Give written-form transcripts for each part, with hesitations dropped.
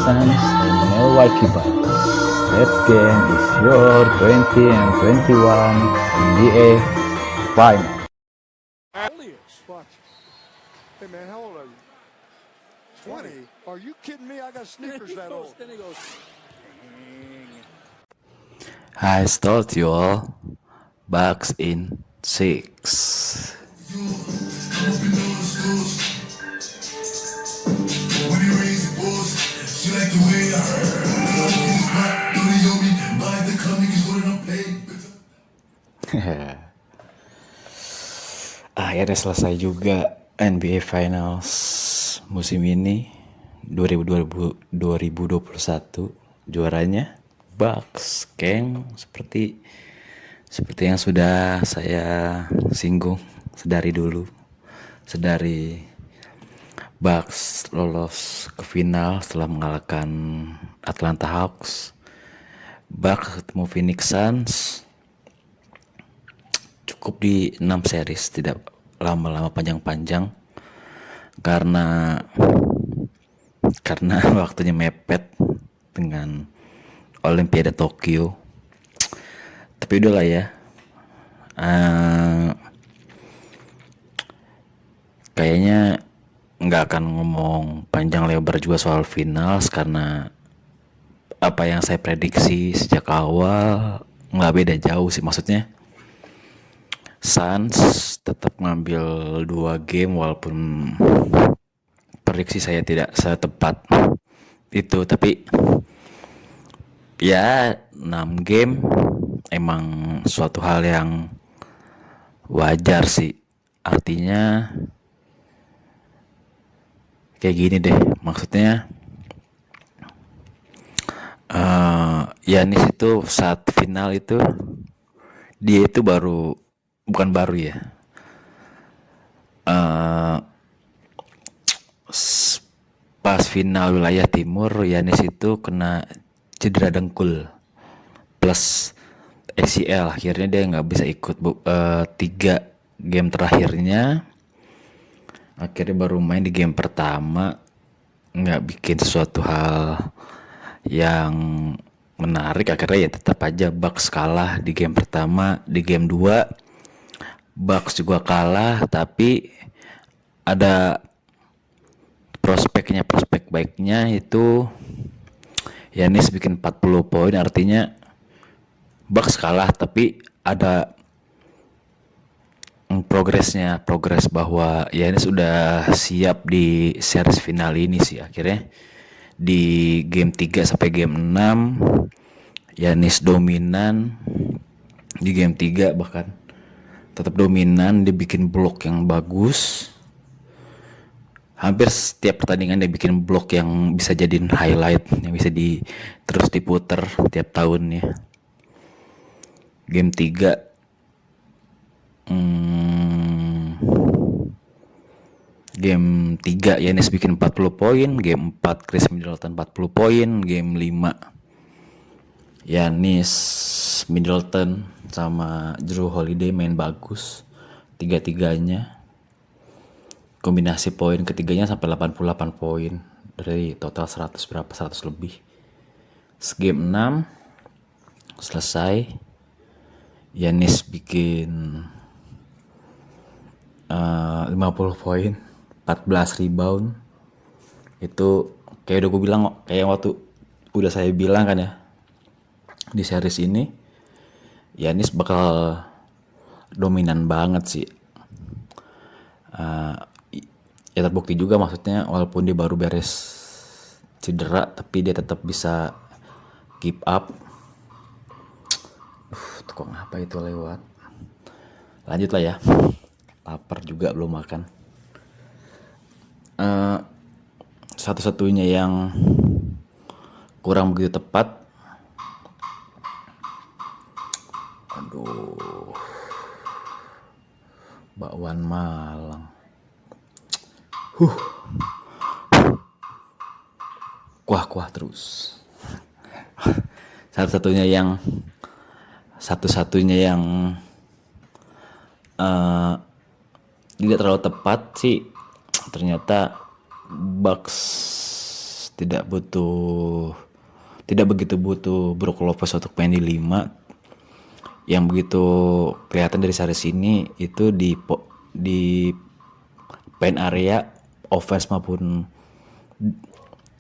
Suns and Milwaukee Bucks. That game is your 20 and 21 NBA Final. Watch. Hey man, how old are you? 20? Are you kidding me? I got sneakers that old. Then he goes. I told you all, Bucks in 6. Akhirnya selesai juga NBA Finals musim ini 2021. Juaranya Bucks, Kang, seperti yang sudah saya singgung sedari Bucks lolos ke final setelah mengalahkan Atlanta Hawks. Bucks ketemu Phoenix Suns cukup di 6 series, tidak lama-lama panjang-panjang karena waktunya mepet dengan Olimpiade Tokyo. Tapi udahlah ya, kayaknya nggak akan ngomong panjang lebar juga soal finals karena apa yang saya prediksi sejak awal nggak beda jauh sih. Maksudnya Suns tetap ngambil 2 game walaupun prediksi saya tidak setepat itu, tapi ya 6 game emang suatu hal yang wajar sih. Artinya kayak gini deh, maksudnya Giannis itu saat final itu dia itu bukan baru ya, pas final wilayah timur Giannis itu kena cedera dengkul plus ACL, akhirnya dia nggak bisa ikut 3 game terakhirnya. Akhirnya baru main di game pertama, nggak bikin sesuatu hal yang menarik. Akhirnya ya tetap aja Bucks kalah di game pertama. Di game 2 Bucks juga kalah, tapi ada prospek baiknya itu Giannis bikin 40 poin. Artinya Bucks kalah tapi ada progres bahwa Giannis udah siap di series final ini sih. Akhirnya di game 3 sampai game 6 Giannis dominan. Di game 3 bahkan tetap dominan, dia bikin blok yang bagus. Hampir setiap pertandingan dia bikin blok yang bisa jadiin highlight, yang bisa terus diputer tiap tahunnya. Game 3 Giannis bikin 40 poin, game 4 Chris Middleton 40 poin, game 5 Giannis, Middleton sama Jrue Holiday main bagus tiga-tiganya. Kombinasi poin ketiganya sampai 88 poin dari total 100 lebih. Game 6 selesai, Giannis bikin 50 poin, 14 rebound. Itu kayak udah gue bilang, kayak waktu udah saya bilang kan ya, di series ini Giannis bakal dominan banget sih. Ya terbukti juga, maksudnya walaupun dia baru beres cedera tapi dia tetap bisa keep up. Kok ngapa itu lewat? Lanjut lah ya, lapar juga belum makan. Satu-satunya yang kurang begitu tepat, bakwan Malang. Kuah terus. Satu-satunya yang tidak terlalu tepat sih, ternyata Bucks tidak begitu butuh Brook Lopez untuk main di 5. Yang begitu kelihatan dari series ini itu di paint area offense maupun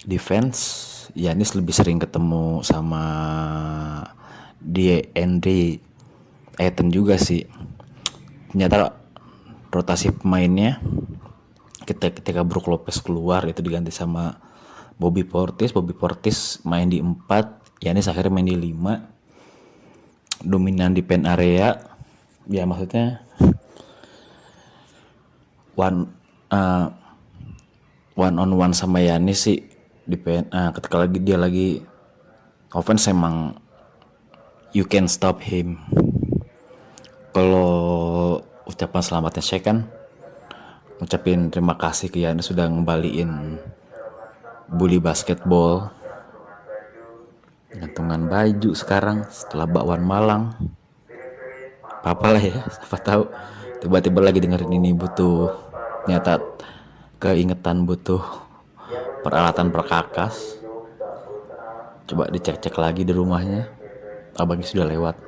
defense, Giannis lebih sering ketemu sama DeAndre Ayton juga sih. Ternyata rotasi pemainnya ketika Brook Lopez keluar itu diganti sama Bobby Portis main di 4, Giannis akhirnya main di 5. Dominan di paint area, ya maksudnya one on one sama Giannis sih di paint. Ketika dia lagi offense emang you can stop him. Kalau ucapan selamatnya Shaq kan ngucapin terima kasih ke Giannis sudah ngembaliin bully basketball. Gantungan baju sekarang setelah bakwan Malang. Apa lah ya, siapa tahu tiba-tiba lagi dengerin ini butuh, ternyata keingetan butuh peralatan perkakas. Coba dicek-cek lagi di rumahnya. Abangnya sudah lewat,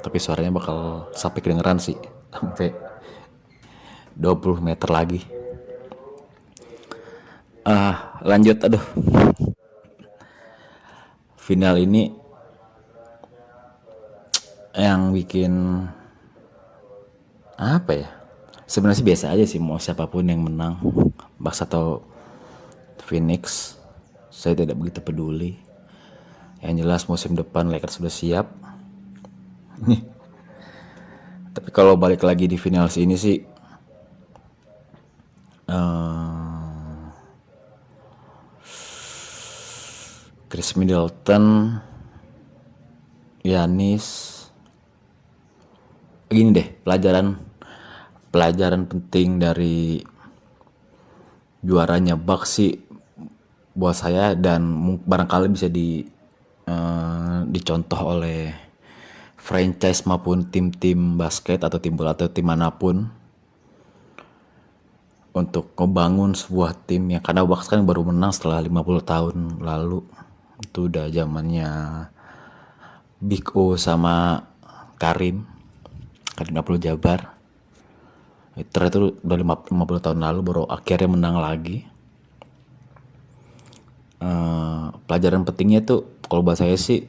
tapi suaranya bakal sampai kedengeran sih, sampai 20 meter lagi. Lanjut, aduh. Final ini yang bikin apa ya? Sebenarnya sih biasa aja sih, mau siapapun yang menang, Bucks atau Phoenix, saya tidak begitu peduli. Yang jelas musim depan Lakers sudah siap. Tapi kalau balik lagi di final ini sih, Chris Middleton, Giannis, gini deh, pelajaran penting dari juaranya Bucks sih buat saya, dan barangkali bisa dicontoh oleh franchise maupun tim-tim basket atau tim bola atau tim manapun untuk membangun sebuah tim yang, karena Bucks kan baru menang setelah 50 tahun lalu. Itu udah zamannya Big O sama Karim Abdul-Jabbar. Itu udah 50 tahun lalu baru akhirnya menang lagi. Pelajaran pentingnya tuh kalau bahasa saya sih,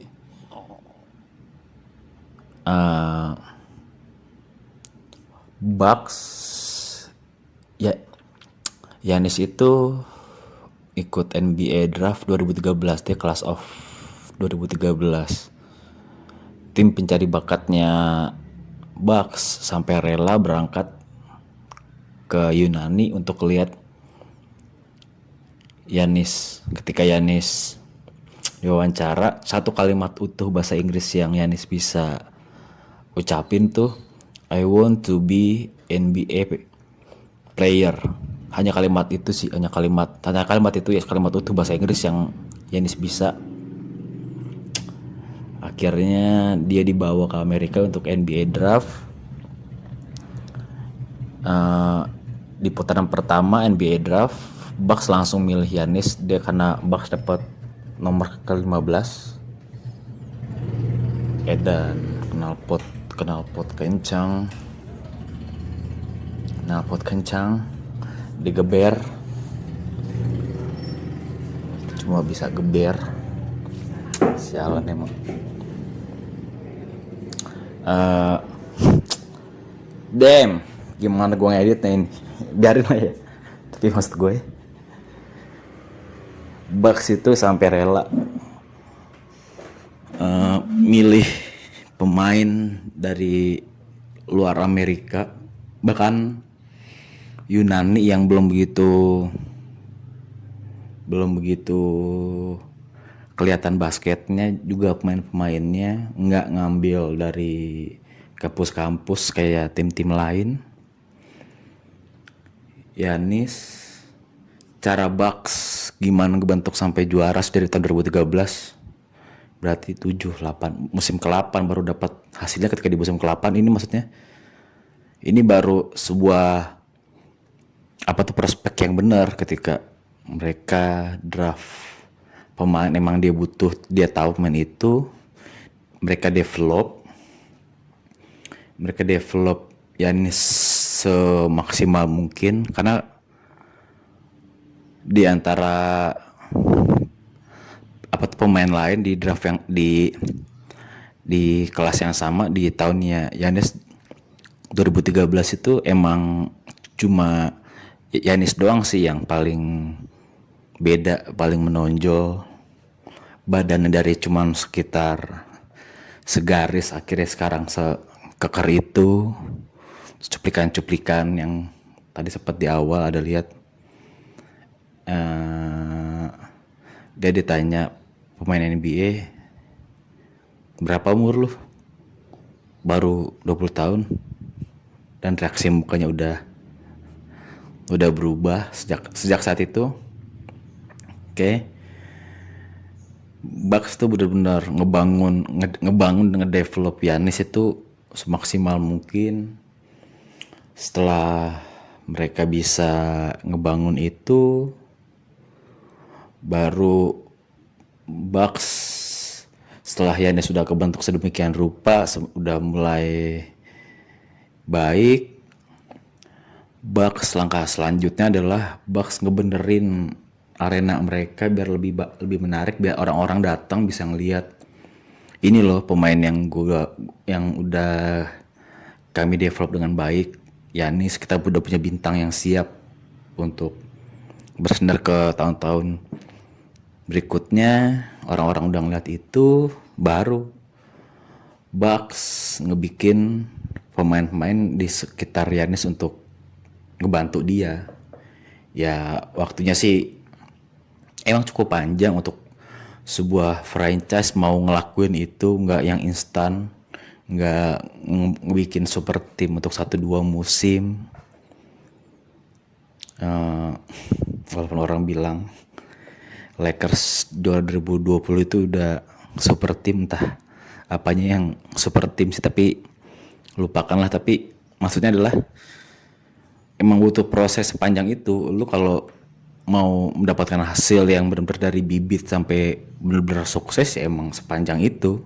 Bucks ya, Giannis itu ikut NBA Draft 2013, dia class of 2013. Tim pencari bakatnya Bucks sampai rela berangkat ke Yunani untuk lihat Giannis. Ketika Giannis diwawancara, satu kalimat utuh bahasa Inggris yang Giannis bisa ucapin tuh, I want to be NBA player. Hanya kalimat itu sih, hanya kalimat itu ya, kalimat utuh bahasa Inggris yang Giannis bisa. Akhirnya dia dibawa ke Amerika untuk NBA Draft. Di putaran pertama NBA Draft, Bucks langsung milih Giannis. Dia karena Bucks dapat nomor ke-15. Edan knalpot kencang, digeber, cuma bisa geber, sialan emang. Damn, gimana gue ngeditnya ini, biarin aja. Tapi maksud gue, Bucks itu sampai rela milih pemain dari luar Amerika, bahkan Yunani yang belum begitu kelihatan basketnya, juga pemain-pemainnya nggak ngambil dari kampus-kampus kayak tim-tim lain. Giannis, cara Bucks gimana ngebentuk sampai juara dari tahun 2013, berarti 7-8 musim ke-8 baru dapat hasilnya. Ketika di musim ke-8 ini, maksudnya ini baru sebuah prospek yang benar ketika mereka draft pemain emang dia tahu pemain itu, mereka develop Yanis semaksimal mungkin, karena di antara pemain lain di draft yang di kelas yang sama di tahunnya Yanis 2013 itu emang cuma Yanis doang sih yang paling beda, paling menonjol. Badannya dari cuman sekitar segaris, akhirnya sekarang sekeker itu. Cuplikan-cuplikan yang tadi sempat di awal ada lihat, dia ditanya pemain NBA, berapa umur lu? Baru 20 tahun. Dan reaksi mukanya udah berubah sejak saat itu. Oke. Bucks tuh benar-benar ngebangun ngedevelop Giannis itu semaksimal mungkin. Setelah mereka bisa ngebangun itu, baru Bucks setelah Giannis sudah kebentuk sedemikian rupa, sudah mulai baik, Bucks langkah selanjutnya adalah Bucks ngebenerin arena mereka biar lebih menarik, biar orang-orang datang bisa ngelihat ini loh pemain yang udah kami develop dengan baik. Yanis, kita udah punya bintang yang siap untuk bersinar ke tahun-tahun berikutnya. Orang-orang udah ngeliat itu, baru Bucks ngebikin pemain-pemain di sekitar Yanis untuk ngebantu dia. Ya waktunya sih emang cukup panjang untuk sebuah franchise mau ngelakuin itu, nggak yang instan, nggak ngebikin super team untuk 1-2 musim. Walaupun orang bilang Lakers 2020 itu udah super team, entah apanya yang super team sih, tapi lupakanlah. Tapi maksudnya adalah emang butuh proses sepanjang itu. Lu kalau mau mendapatkan hasil yang benar-benar dari bibit sampai benar-benar sukses ya emang sepanjang itu.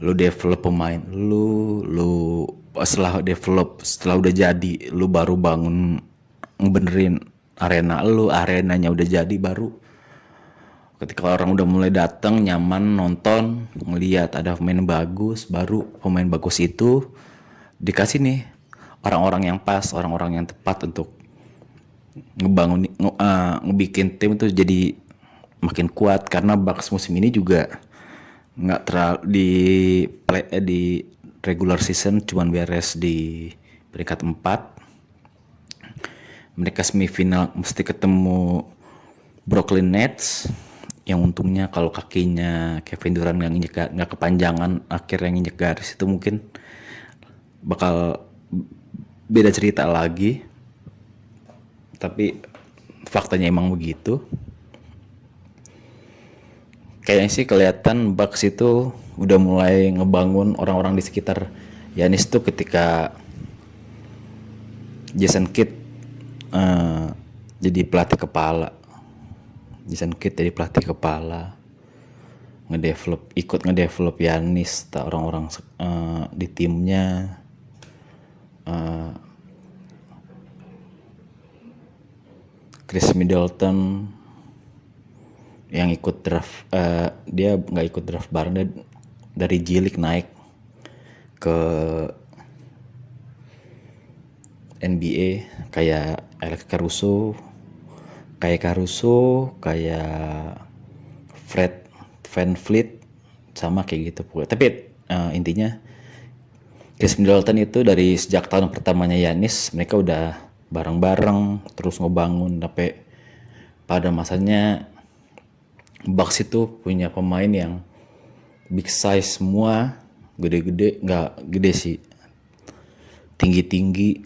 Lu develop pemain lu setelah udah jadi, lu baru bangun ngebenerin arenanya udah jadi, baru ketika orang udah mulai datang nyaman nonton ngelihat ada pemain bagus, baru pemain bagus itu dikasih nih orang-orang yang pas, orang-orang yang tepat untuk ngebikin tim itu jadi makin kuat. Karena Bucks musim ini juga nggak terlalu di regular season cuman beres di peringkat 4. Mereka semifinal mesti ketemu Brooklyn Nets, yang untungnya kalau kakinya Kevin Durant nggak kepanjangan akhirnya nginjek garis, itu mungkin bakal beda cerita lagi. Tapi faktanya emang begitu. Kayaknya sih kelihatan Bucks itu udah mulai ngebangun orang-orang di sekitar Giannis tuh ketika Jason Kidd jadi pelatih kepala. Ikut ngedevelop Giannis, orang-orang di timnya. Chris Middleton yang ikut draft, dia nggak ikut draft bareng, dia dari G League naik ke NBA, kayak Alex Caruso, kayak Fred VanVleet, sama kayak gitu pula. Tapi intinya Chris Middleton itu dari sejak tahun pertamanya Giannis, mereka udah bareng-bareng terus ngebangun sampai pada masanya Bucks itu punya pemain yang big size semua, gede-gede, nggak gede sih, tinggi-tinggi.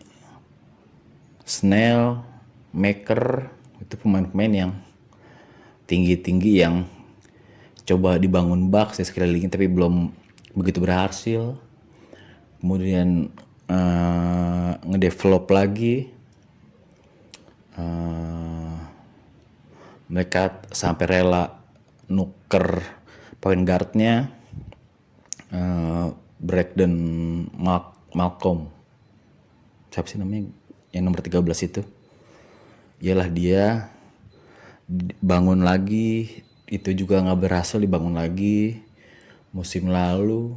Snell, Maker, itu pemain-pemain yang tinggi-tinggi yang coba dibangun Bucks di sekelilingnya tapi belum begitu berhasil. Kemudian ngedevelop lagi, mereka sampai rela nuker point guardnya Brandon Malcolm, siapa sih namanya yang nomor 13 itu. Iyalah dia bangun lagi, itu juga nggak berhasil dibangun lagi. Musim lalu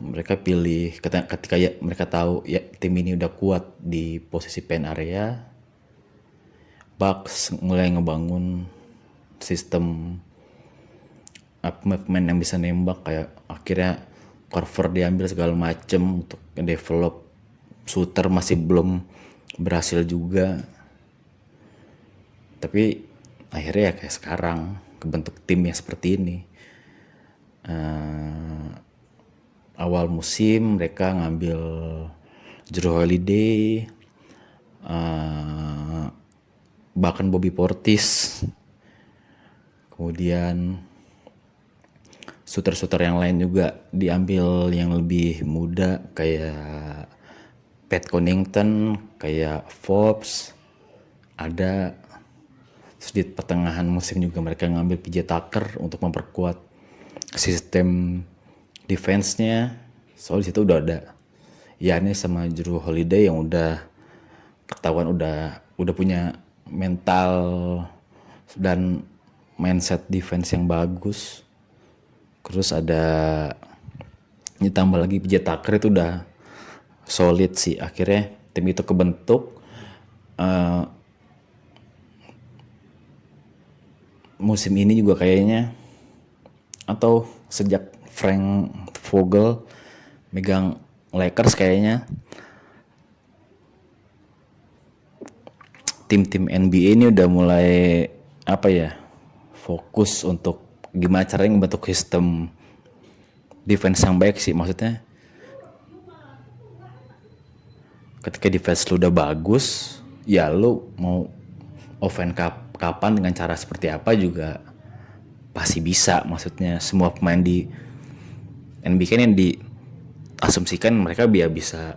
mereka pilih ketika ya mereka tahu ya tim ini udah kuat di posisi paint area, Bucks mulai ngebangun sistem pemain yang bisa nembak, kayak akhirnya Korver diambil segala macem untuk develop shooter, masih belum berhasil juga. Tapi akhirnya ya kayak sekarang kebentuk tim yang seperti ini. Awal musim mereka ngambil Jrue Holiday, bahkan Bobby Portis, kemudian shooter-shooter yang lain juga diambil yang lebih muda kayak Pat Connaughton, kayak Forbes ada. Terus di pertengahan musim juga mereka ngambil PJ Tucker untuk memperkuat sistem defense-nya. Soal di situ udah ada Giannis sama Jrue Holiday yang udah ketahuan udah punya mental dan mindset defense yang bagus. Terus ada ditambah lagi PJ Tucker, itu udah solid sih. Akhirnya tim itu kebentuk. Musim ini juga kayaknya, atau sejak Frank Vogel megang Lakers, kayaknya tim-tim NBA ini udah mulai fokus untuk gimana caranya membentuk sistem defense yang baik sih. Maksudnya ketika defense lu udah bagus, ya lu mau offense kapan dengan cara seperti apa juga pasti bisa. Maksudnya semua pemain di NBA kan yang diasumsikan mereka bisa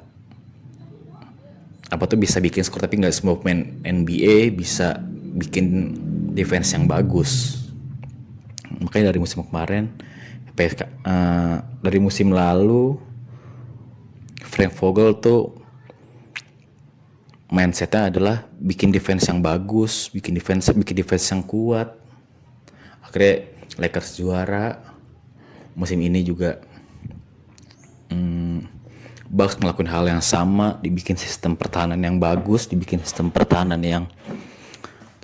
bisa bikin skor, tapi nggak semua pemain NBA bisa bikin defense yang bagus. Makanya dari musim kemarin, dari musim lalu, Frank Vogel tuh mindsetnya adalah bikin defense yang bagus, bikin defense yang kuat. Akhirnya Lakers juara. Musim ini juga Bucks ngelakuin hal yang sama, dibikin sistem pertahanan yang bagus, dibikin sistem pertahanan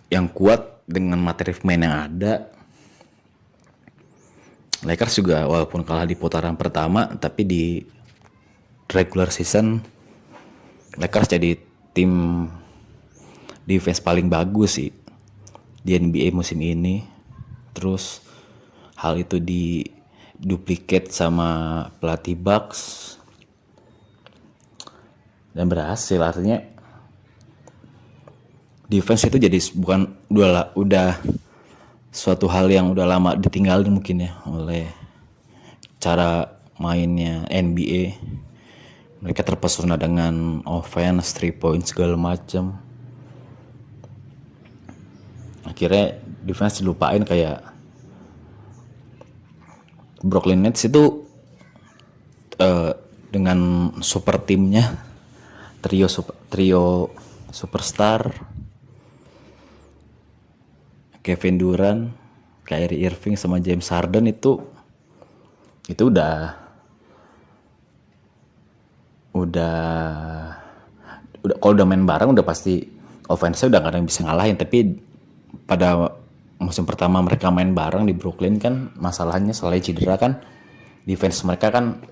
yang kuat dengan materi pemain yang ada. Lakers juga walaupun kalah di putaran pertama, tapi di regular season Lakers jadi tim defense paling bagus sih di NBA musim ini. Terus hal itu duplicate sama pelatih Bucks dan berhasil. Artinya defense itu jadi udah suatu hal yang udah lama ditinggalin mungkin ya oleh cara mainnya NBA. Mereka terpesona dengan offense, 3 point segala macam. Akhirnya defense dilupain. Kayak Brooklyn Nets itu dengan super timnya, trio superstar, Kevin Durant, Kyrie Irving sama James Harden itu udah kalau udah main bareng udah pasti offense-nya udah gak ada yang bisa ngalahin. Tapi pada musim pertama mereka main bareng di Brooklyn kan, masalahnya selain cedera kan, defense mereka kan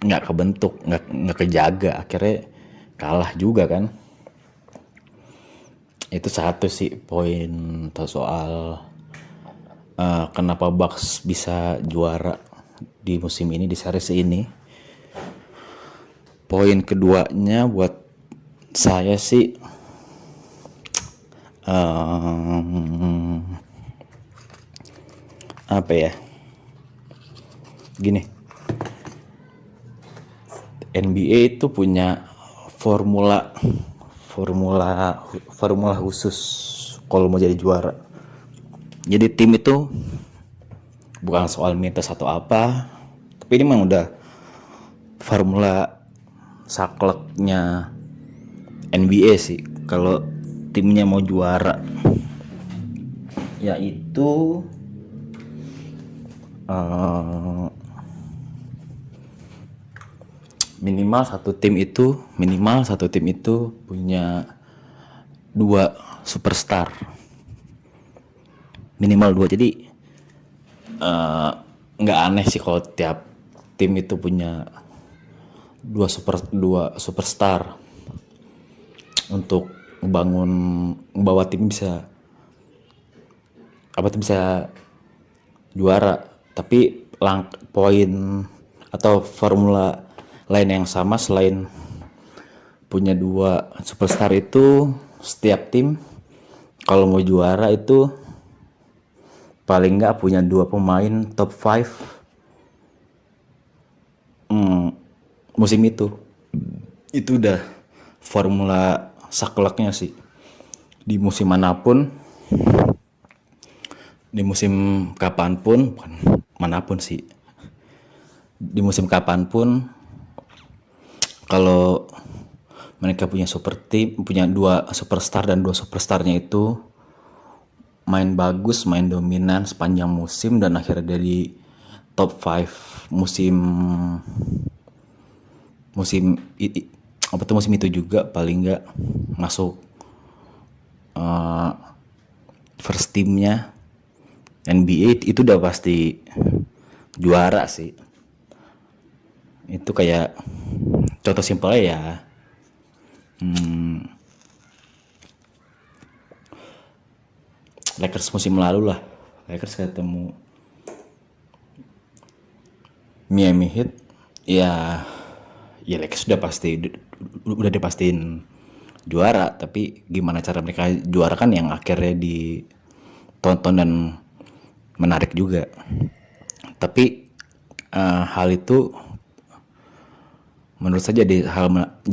nggak kebentuk, nggak kejaga, akhirnya kalah juga kan. Itu satu sih poin soal kenapa Bucks bisa juara di musim ini, di series ini. Poin keduanya buat saya sih gini, NBA itu punya formula khusus kalau mau jadi juara. Jadi tim itu bukan soal mitos atau apa, tapi ini memang udah formula sakleknya NBA sih kalau timnya mau juara, yaitu minimal satu tim itu punya 2 superstar, minimal 2. Jadi nggak aneh sih kalau tiap tim itu punya 2 superstar untuk membawa tim bisa juara. Tapi poin atau formula lain yang sama selain punya 2 superstar itu, setiap tim kalau mau juara itu paling nggak punya 2 pemain top 5 musim itu. Itu udah formula sakleknya sih. Di musim manapun, di musim kapanpun, bukan manapun sih, di musim kapanpun, kalau mereka punya super team, punya 2 superstar dan 2 superstarnya itu main bagus, main dominan sepanjang musim, dan akhirnya dari top 5 musim itu juga paling nggak masuk first teamnya NBA, itu udah pasti juara sih. Itu kayak contoh simpelnya ya, Lakers musim lalu lah. Lakers ketemu Miami Heat, ya Lakers udah dipastiin juara. Tapi gimana cara mereka juara kan yang akhirnya ditonton dan menarik juga. Tapi hal itu menurut saya jadi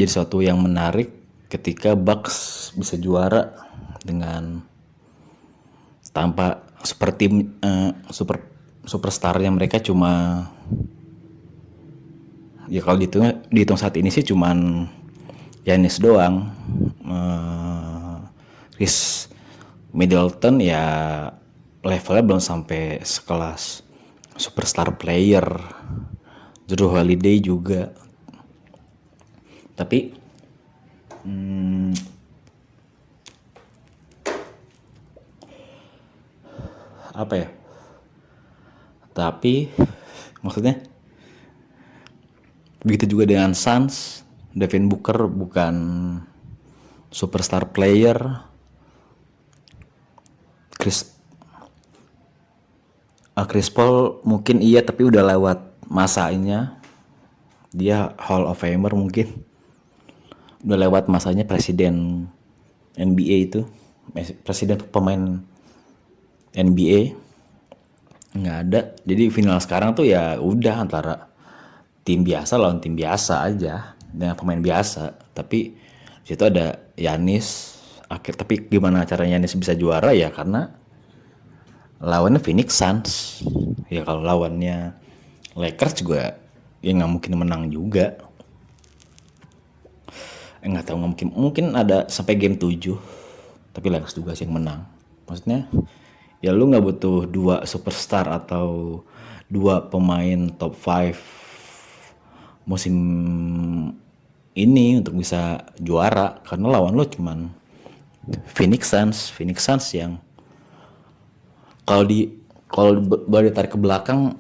suatu yang menarik ketika Bucks bisa juara dengan tanpa superstarnya. Mereka cuma, ya kalau dihitung saat ini sih cuman Giannis doang. Chris Middleton ya levelnya belum sampai sekelas superstar player. Jrue Holiday juga. Tapi apa ya? Tapi maksudnya begitu juga dengan Suns. Devin Booker bukan superstar player. Chris Paul mungkin iya, tapi udah lewat masanya. Dia Hall of Famer mungkin. Udah lewat masanya presiden NBA itu. Presiden pemain NBA nggak ada. Jadi final sekarang tuh ya udah antara tim biasa lawan tim biasa aja dengan pemain biasa. Tapi situ ada Giannis. Tapi gimana caranya Giannis bisa juara ya karena lawannya Phoenix Suns. Ya kalau lawannya Lakers juga ya nggak mungkin menang juga. Nggak tahu, mungkin ada sampai game 7. Tapi Lakers juga sih yang menang. Maksudnya ya lu nggak butuh 2 superstar atau 2 pemain top 5 musim ini untuk bisa juara, karena lawan lo cuman Phoenix Suns yang kalau ditarik ke belakang,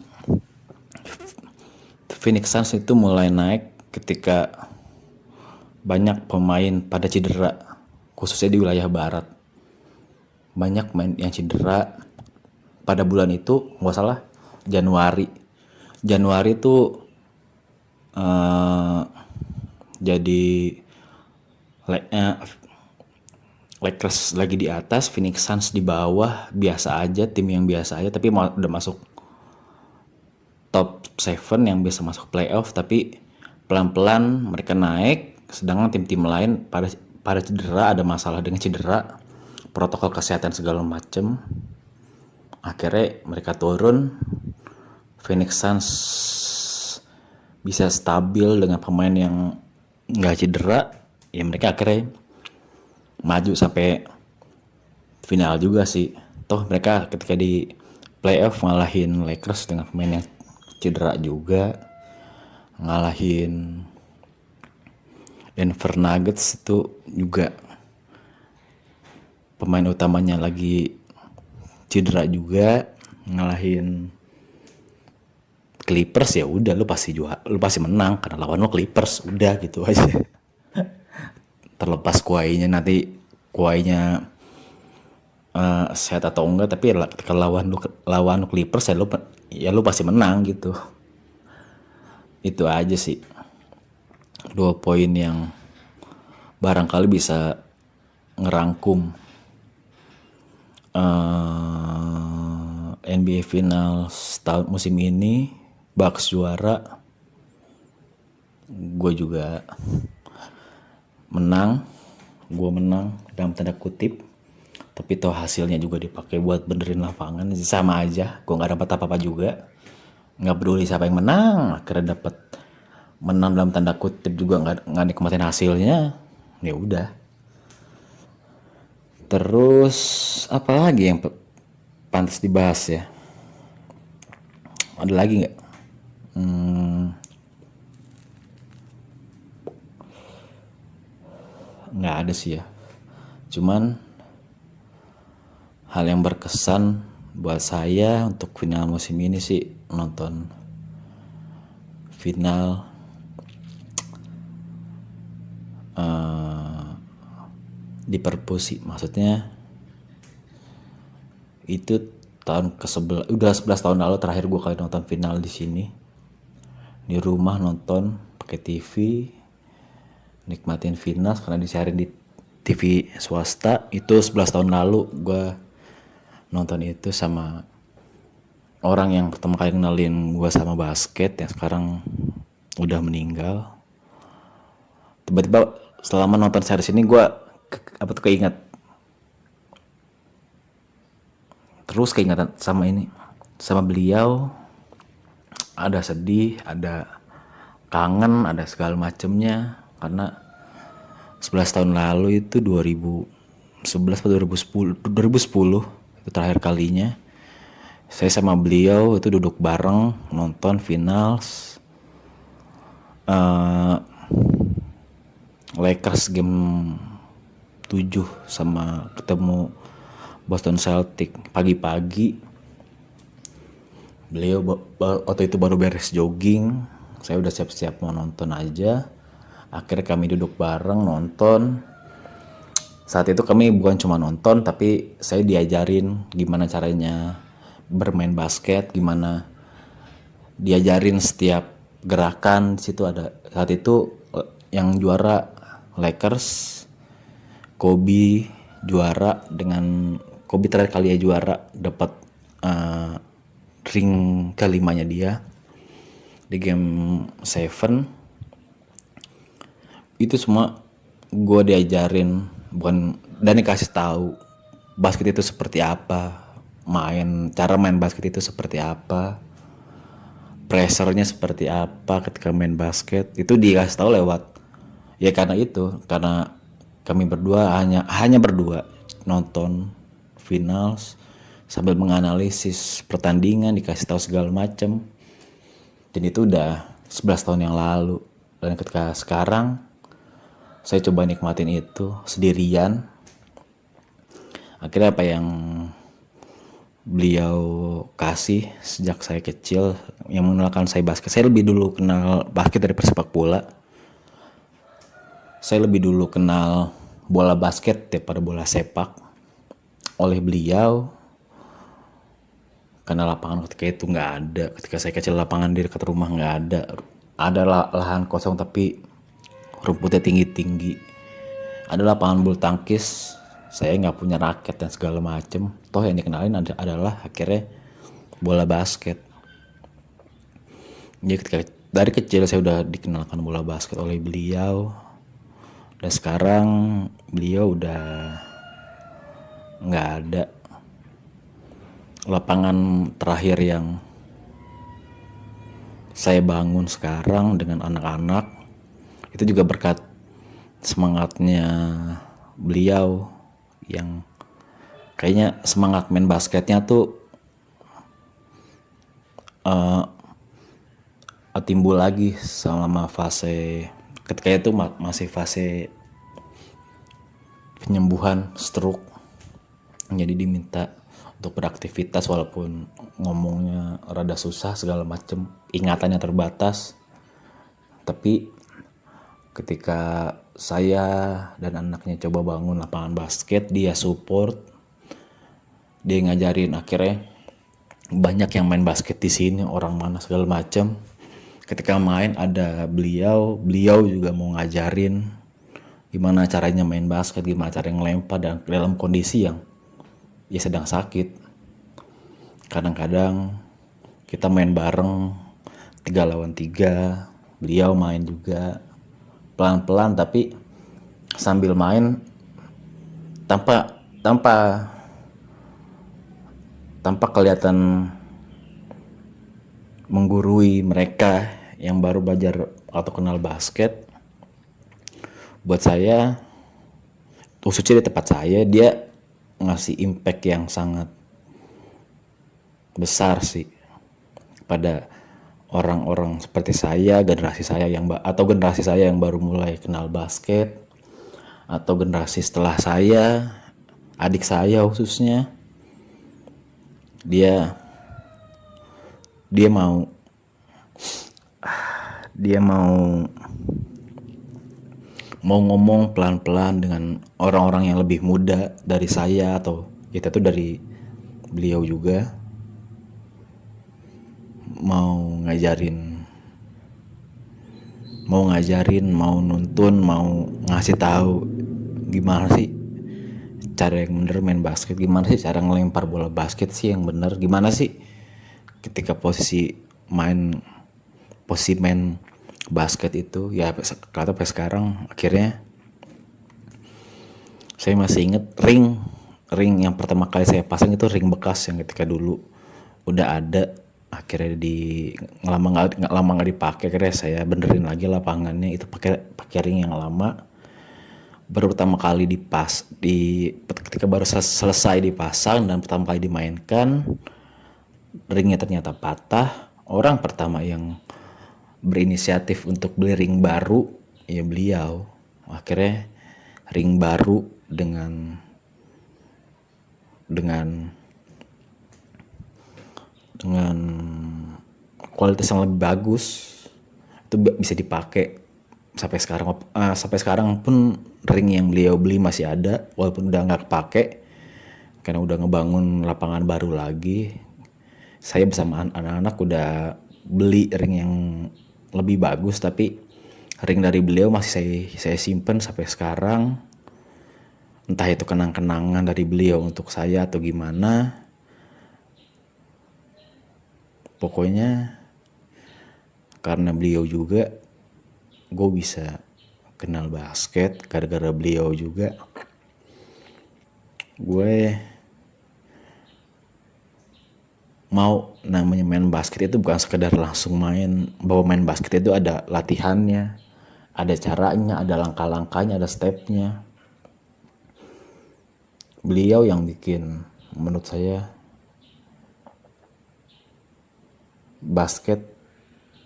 Phoenix Suns itu mulai naik ketika banyak pemain pada cedera, khususnya di wilayah barat. Banyak pemain yang cedera pada bulan itu, nggak salah Januari itu jadi Lakers lagi di atas, Phoenix Suns di bawah, biasa aja, tim yang biasa aja, tapi udah masuk top 7 yang bisa masuk playoff. Tapi pelan-pelan mereka naik, sedangkan tim-tim lain pada cedera, ada masalah dengan cedera, protokol kesehatan segala macem. Akhirnya mereka turun, Phoenix Suns bisa stabil dengan pemain yang nggak cedera, ya mereka akhirnya maju sampai final juga sih. Toh mereka ketika di playoff ngalahin Lakers dengan pemain yang cedera juga, ngalahin Denver Nuggets itu juga pemain utamanya lagi cedera juga, ngalahin Clippers. Ya udah, lu pasti menang karena lawan lu Clippers, udah gitu aja. Terlepas Kawhi-nya sehat atau enggak, tapi ketika lawan Clippers ya lu pasti menang gitu. Itu aja sih 2 poin yang barangkali bisa ngerangkum NBA Finals tahun musim ini. Bucks juara, gue juga menang, dalam tanda kutip, tapi toh hasilnya juga dipakai buat benerin lapangan, sama aja, gue nggak dapat apa-apa juga, nggak peduli siapa yang menang, akhirnya dapat menang dalam tanda kutip juga nggak nikmatin hasilnya, ya udah. Terus apa lagi yang pantas dibahas ya? Ada lagi nggak? Nggak ada sih ya. Cuman hal yang berkesan buat saya untuk final musim ini sih nonton final di Perpus sih. Maksudnya itu tahun ke-11, udah 11 tahun lalu terakhir gue kali nonton final di sini. Di rumah nonton pakai TV, nikmatin final karena disiarin di TV swasta. Itu 11 tahun lalu gue nonton itu sama orang yang pertama kali kenalin gue sama basket, yang sekarang udah meninggal. Tiba-tiba selama nonton series ini gue keinget terus, keingetan sama beliau. Ada sedih, ada kangen, ada segala macemnya, karena 11 tahun lalu itu 2011 atau 2010 itu terakhir kalinya saya sama beliau itu duduk bareng nonton finals Lakers game 7 sama ketemu Boston Celtics pagi-pagi. Beliau waktu itu baru beres jogging, saya udah siap-siap mau nonton aja. Akhirnya kami duduk bareng nonton. Saat itu kami bukan cuma nonton, tapi saya diajarin gimana caranya bermain basket, gimana diajarin setiap gerakan. Di situ ada, saat itu yang juara Lakers, Kobe juara, dengan Kobe terakhir kali ya juara, dapat ring kelimanya dia di game 7. Itu semua gue diajarin, bukan, dan dikasih tahu basket itu seperti apa, cara main basket itu seperti apa, pressure-nya seperti apa ketika main basket. Itu dikasih tahu lewat, ya karena kami berdua hanya berdua nonton finals sambil menganalisis pertandingan, dikasih tahu segala macam. Dan itu udah 11 tahun yang lalu. Dan ketika sekarang saya coba nikmatin itu sendirian. Akhirnya apa yang beliau kasih sejak saya kecil, yang mengenalkan saya basket. Saya lebih dulu kenal basket dari sepak bola. Saya lebih dulu kenal bola basket daripada bola sepak oleh beliau. Karena lapangan ketika itu nggak ada. Ketika saya kecil lapangan di dekat rumah nggak ada. Ada lahan kosong tapi rumputnya tinggi-tinggi. Ada lapangan bulu tangkis, saya nggak punya raket dan segala macem. Toh yang dikenalin adalah akhirnya bola basket. Jadi ketika dari kecil saya udah dikenalkan bola basket oleh beliau. Dan sekarang beliau udah nggak ada. Lapangan terakhir yang saya bangun sekarang dengan anak-anak itu juga berkat semangatnya beliau yang kayaknya semangat main basketnya tuh timbul lagi selama fase ketika itu masih fase penyembuhan stroke. Jadi diminta untuk beraktivitas walaupun ngomongnya rada susah segala macem, ingatannya terbatas. Tapi ketika saya dan anaknya coba bangun lapangan basket, dia support, dia ngajarin, akhirnya banyak yang main basket di sini, orang mana segala macam. Ketika main ada beliau juga mau ngajarin gimana caranya main basket, gimana cara ngelempar dan dalam kondisi yang ya sedang sakit. Kadang-kadang kita main bareng 3 lawan 3, beliau main juga pelan-pelan tapi sambil main tanpa kelihatan menggurui mereka yang baru belajar atau kenal basket. Buat saya, khususnya di tempat saya, dia ngasih impact yang sangat besar sih pada orang-orang seperti saya, generasi saya yang baru mulai kenal basket, atau generasi setelah saya, adik saya khususnya. Dia mau ngomong pelan-pelan dengan orang-orang yang lebih muda dari saya atau kita tuh dari beliau juga, mau ngajarin, mau nuntun, mau ngasih tahu gimana sih cara yang bener main basket, gimana sih cara ngelempar bola basket sih yang bener, gimana sih ketika posisi main basket itu ya. Kata sampai sekarang akhirnya saya masih inget ring yang pertama kali saya pasang itu ring bekas yang ketika dulu udah ada, akhirnya lama nggak dipakai, akhirnya saya benerin lagi lapangannya itu pakai ring yang lama. Baru pertama kali ketika baru selesai dipasang dan pertama kali dimainkan, ringnya ternyata patah. Orang pertama yang berinisiatif untuk beli ring baru ya beliau. Akhirnya ring baru dengan kualitas yang lebih bagus itu bisa dipakai sampai sekarang pun ring yang beliau beli masih ada walaupun udah nggak kepake karena udah ngebangun lapangan baru lagi. Saya bersama anak-anak udah beli ring yang lebih bagus, tapi ring dari beliau masih saya simpen sampai sekarang. Entah itu kenang-kenangan dari beliau untuk saya atau gimana. Pokoknya karena beliau juga gue bisa kenal basket, gara-gara beliau juga gue mau namanya main basket itu bukan sekedar langsung main, bahwa main basket itu ada latihannya, ada caranya, ada langkah-langkahnya, ada stepnya. Beliau yang bikin menurut saya basket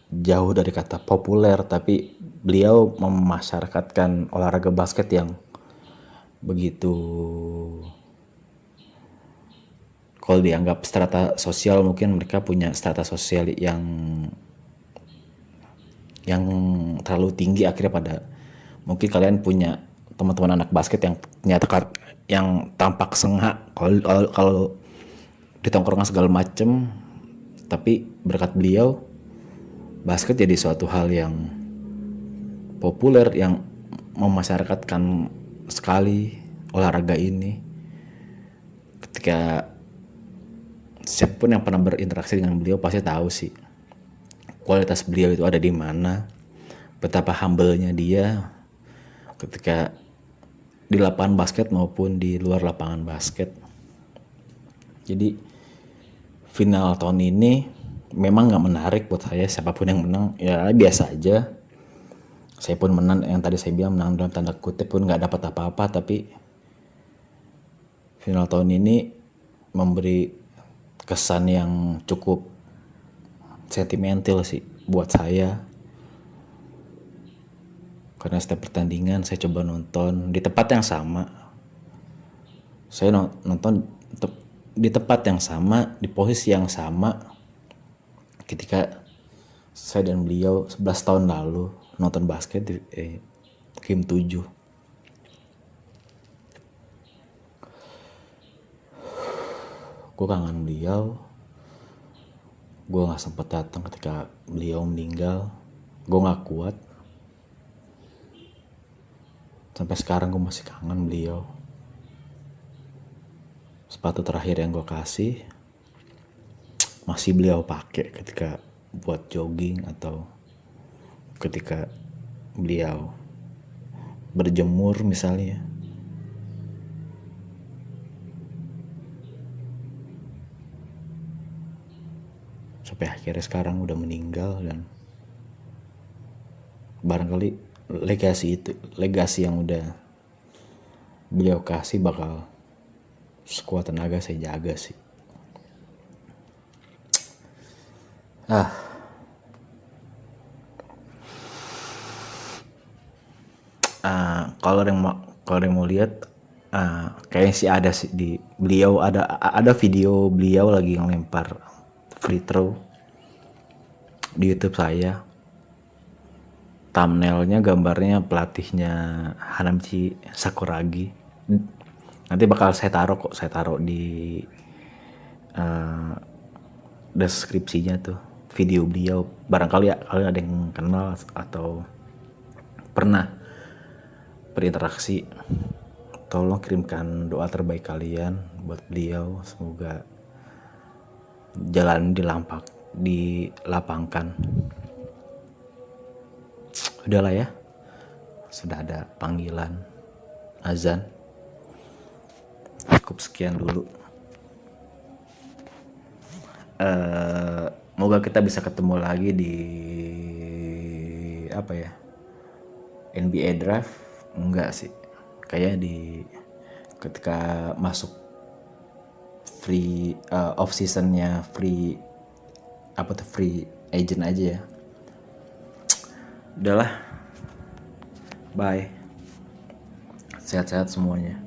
jauh dari kata populer, tapi beliau memasyarakatkan olahraga basket yang begitu, kalau dianggap strata sosial, mungkin mereka punya strata sosial yang terlalu tinggi. Akhirnya pada mungkin kalian punya teman-teman anak basket yang ternyata yang tampak sengak kalau di tongkrongan segala macem, tapi berkat beliau basket jadi suatu hal yang populer, yang memasyarakatkan sekali olahraga ini. Ketika siapapun yang pernah berinteraksi dengan beliau pasti tahu sih kualitas beliau itu ada di mana, betapa humble-nya dia ketika di lapangan basket maupun di luar lapangan basket. Jadi final tahun ini memang nggak menarik buat saya. Siapapun yang menang ya biasa aja. Saya pun menang, yang tadi saya bilang menang dalam tanda kutip pun nggak dapat apa-apa, tapi final tahun ini memberi kesan yang cukup sentimental sih buat saya. Karena setiap pertandingan saya coba nonton di tempat yang sama. Saya nonton di tempat yang sama, di posisi yang sama ketika saya dan beliau 11 tahun lalu nonton basket di game 7. Gue kangen beliau. Gue gak sempet datang ketika beliau meninggal. Gue gak kuat. Sampai sekarang gue masih kangen beliau. Sepatu terakhir yang gue kasih masih beliau pakai ketika buat jogging atau ketika beliau berjemur misalnya. Sampai akhirnya sekarang udah meninggal, dan barangkali legasi yang udah beliau kasih bakal sekuat tenaga saya jaga sih. Kalau yang mau lihat, kayaknya sih ada sih di beliau, ada video beliau lagi ngelempar free throw di YouTube saya. Thumbnailnya gambarnya pelatihnya Hanamichi Sakuragi. Nanti bakal saya taruh di deskripsinya tuh video beliau. Barangkali ya kalian ada yang kenal atau pernah berinteraksi, tolong kirimkan doa terbaik kalian buat beliau. Semoga jalan dilapangkan. Udahlah ya, sudah ada panggilan azan. Cukup sekian dulu. Moga kita bisa ketemu lagi di NBA draft. Enggak sih, kayaknya di ketika masuk free off seasonnya, free agent aja ya. Udahlah, bye, sehat-sehat semuanya.